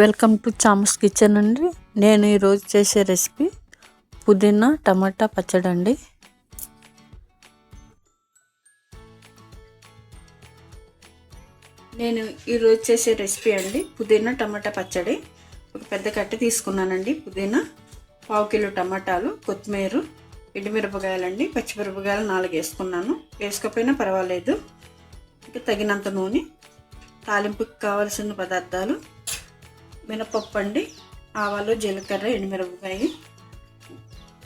Welcome to చామస్ kitchen అండి. నేను ఈరోజు చేసే రెసిపీ పుదీనా టమాటా పచ్చడి అండి. పుదీనా టమాటా పచ్చడి. ఒక పెద్ద కట్ట తీసుకున్నానండి. పుదీనా, 1/2 కిలో టమాటాలు, కొత్తిమీర, ఎండుమిరపకాయలండి, పచ్చిమిరపకాయలు 4 వేసుకున్నాను. వేసుకోకపోయినా పర్వాలేదు. ఇంకా తగినంత నూనె, తాలింపుకి కావాల్సిన పదార్థాలు: మినపప్పు అండి, ఆవాలు, జీలకర్ర, ఎండుమిరపకాయ,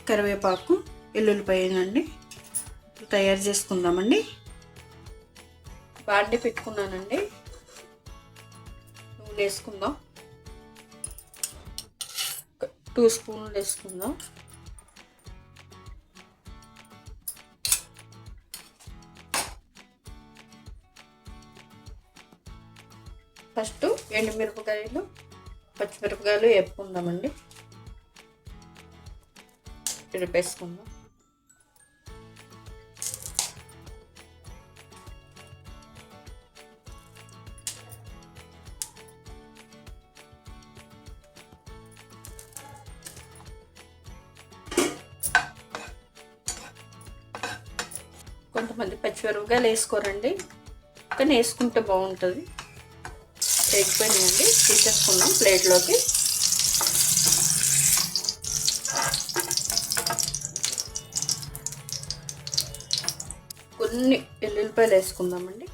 కరివేపాకు, ఎల్లుల్లిపాయనండి. తయారు చేసుకుందామండి. బాండి పెట్టుకున్నానండి. నూనె వేసుకుందాం. 2 స్పూన్లు వేసుకుందాం. ఫస్ట్ ఎండుమిరపకాయలు, పచ్చిమిరపకాయలు వేపుకుందామండి. వేసుకుందాం. కొంతమంది పచ్చిమిరపకాయలు వేసుకోరండి, కానీ వేసుకుంటే బాగుంటుంది. వేగిపోయినాయండి, తీసేసుకుందాం ప్లేట్లోకి. కొన్ని ఎల్లుల్లిపాయలు వేసుకుందామండి.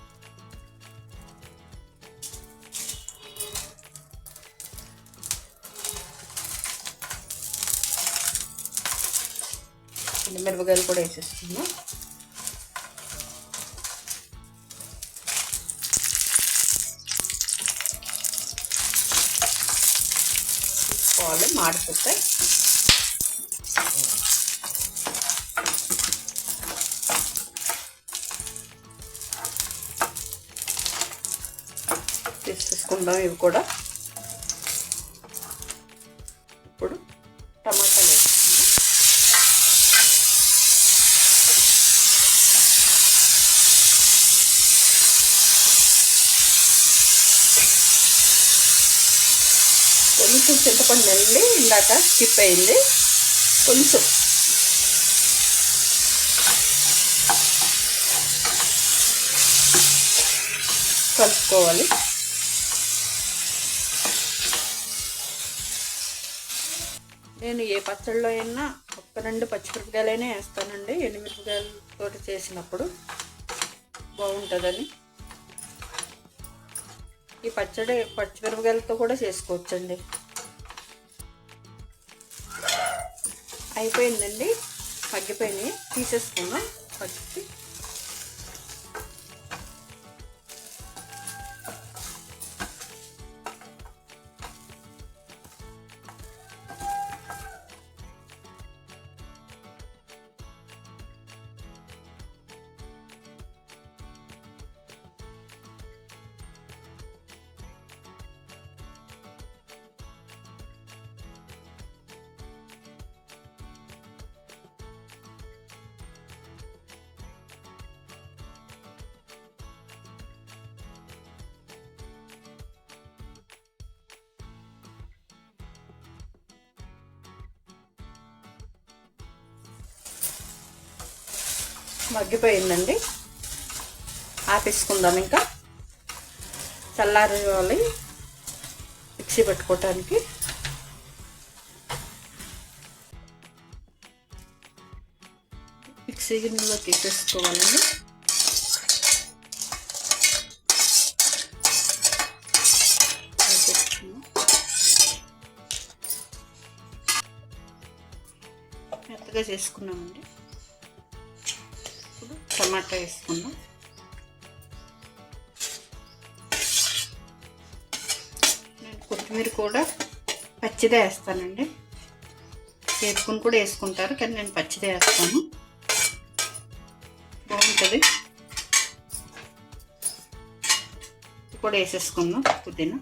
మిరపకాయలు కూడా వేసేసుకుందాం. మాడిపోతాయి. తీసేసుకుందాం ఇవి కూడా. ఇప్పుడు టమాటాలు వేసుకుందాం. కొంచెం చింతపండు అండి, ఇందాక స్కిప్ అయింది. కొంచెం కలుపుకోవాలి. నేను ఏ పచ్చడిలో అయినా 1-2 పచ్చిమిరపకాయలైనా వేస్తానండి. ఎండుమిరపకాయలతో చేసినప్పుడు బాగుంటుందని. ఈ పచ్చడి పచ్చిమిరపకాయలతో కూడా చేసుకోవచ్చండి. అయిపోయిందండి, మగ్గిపోయినాయి. తీసేసుకుందాం పచ్చి. మగ్గిపోయిందండి, ఆపేసుకుందాం. ఇంకా చల్లారాలి మిక్సీ పెట్టుకోవటానికి. మిక్సీ గిన్నెలో తీసేసుకోవాలండి. మెత్తగా చేసుకున్నామండి. టమాటా వేసుకుందాం. నేను కొత్తిమీర కూడా పచ్చిదే వేస్తానండి. వేపుకుని కూడా వేసుకుంటారు, కానీ నేను పచ్చిదే వేస్తాను, బాగుంటుంది. కూడా వేసేసుకుందాం పుదీనా.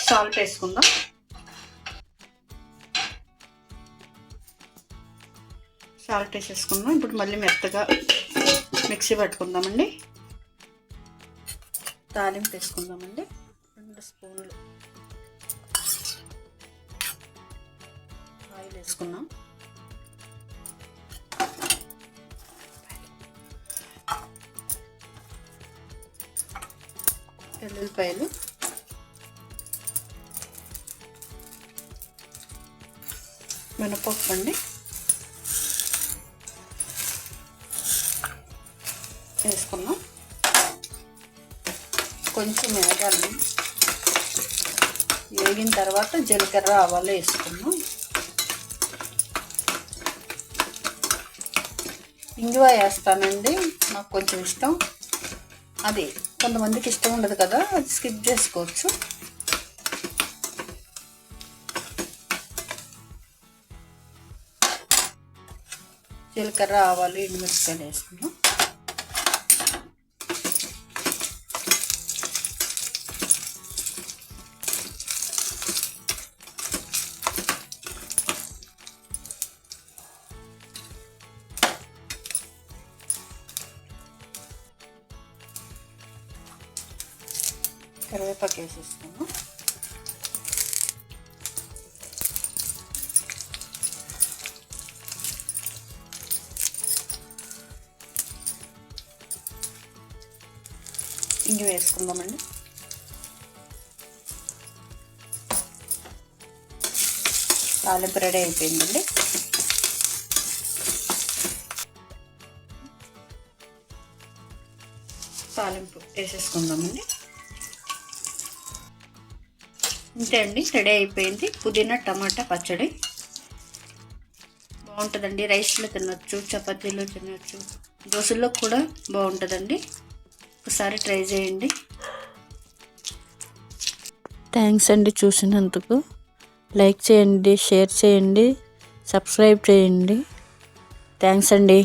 సాల్ట్ వేసుకుందాం. సాల్ట్ వేసేసుకున్నాం. ఇప్పుడు మళ్ళీ మెత్తగా మిక్సీ పట్టుకుందామండి. తాలింపు వేసుకుందామండి. 2 స్పూన్లు ఆయిల్ వేసుకున్నాం. ఎల్లుల్లిపాయలు, మినపప్పు అండి వేసుకున్నాం. కొంచెం వేగాలి. వేగిన తర్వాత జీలకర్ర ఆవాలు వేసుకున్నాం. ఇంగువ వేస్తానండి, నాకు కొంచెం ఇష్టం. అది కొంతమందికి ఇష్టం ఉండదు కదా, అది స్కిప్ చేసుకోవచ్చు. జీలకర్ర ఆవాలు ఎండుమిరపకాయలు వేసుకున్నాం. కరివేపాకు వేసేసుకున్నాం. ఇంగి వేసుకుందామండి. తాలింపు రెడీ అయిపోయిందండి. తాలింపు వేసేసుకుందామండి. ఇంతే అండి, రెడీ అయిపోయింది పుదీనా టమాటా పచ్చడి. బాగుంటుందండి. రైస్లో తినొచ్చు, చపాతీలో తినొచ్చు, దోశల్లో కూడా బాగుంటుందండి. ఒకసారి ట్రై చేయండి. థ్యాంక్స్ అండి చూసినందుకు. లైక్ చేయండి, షేర్ చేయండి, సబ్స్క్రైబ్ చేయండి. థ్యాంక్స్ అండి.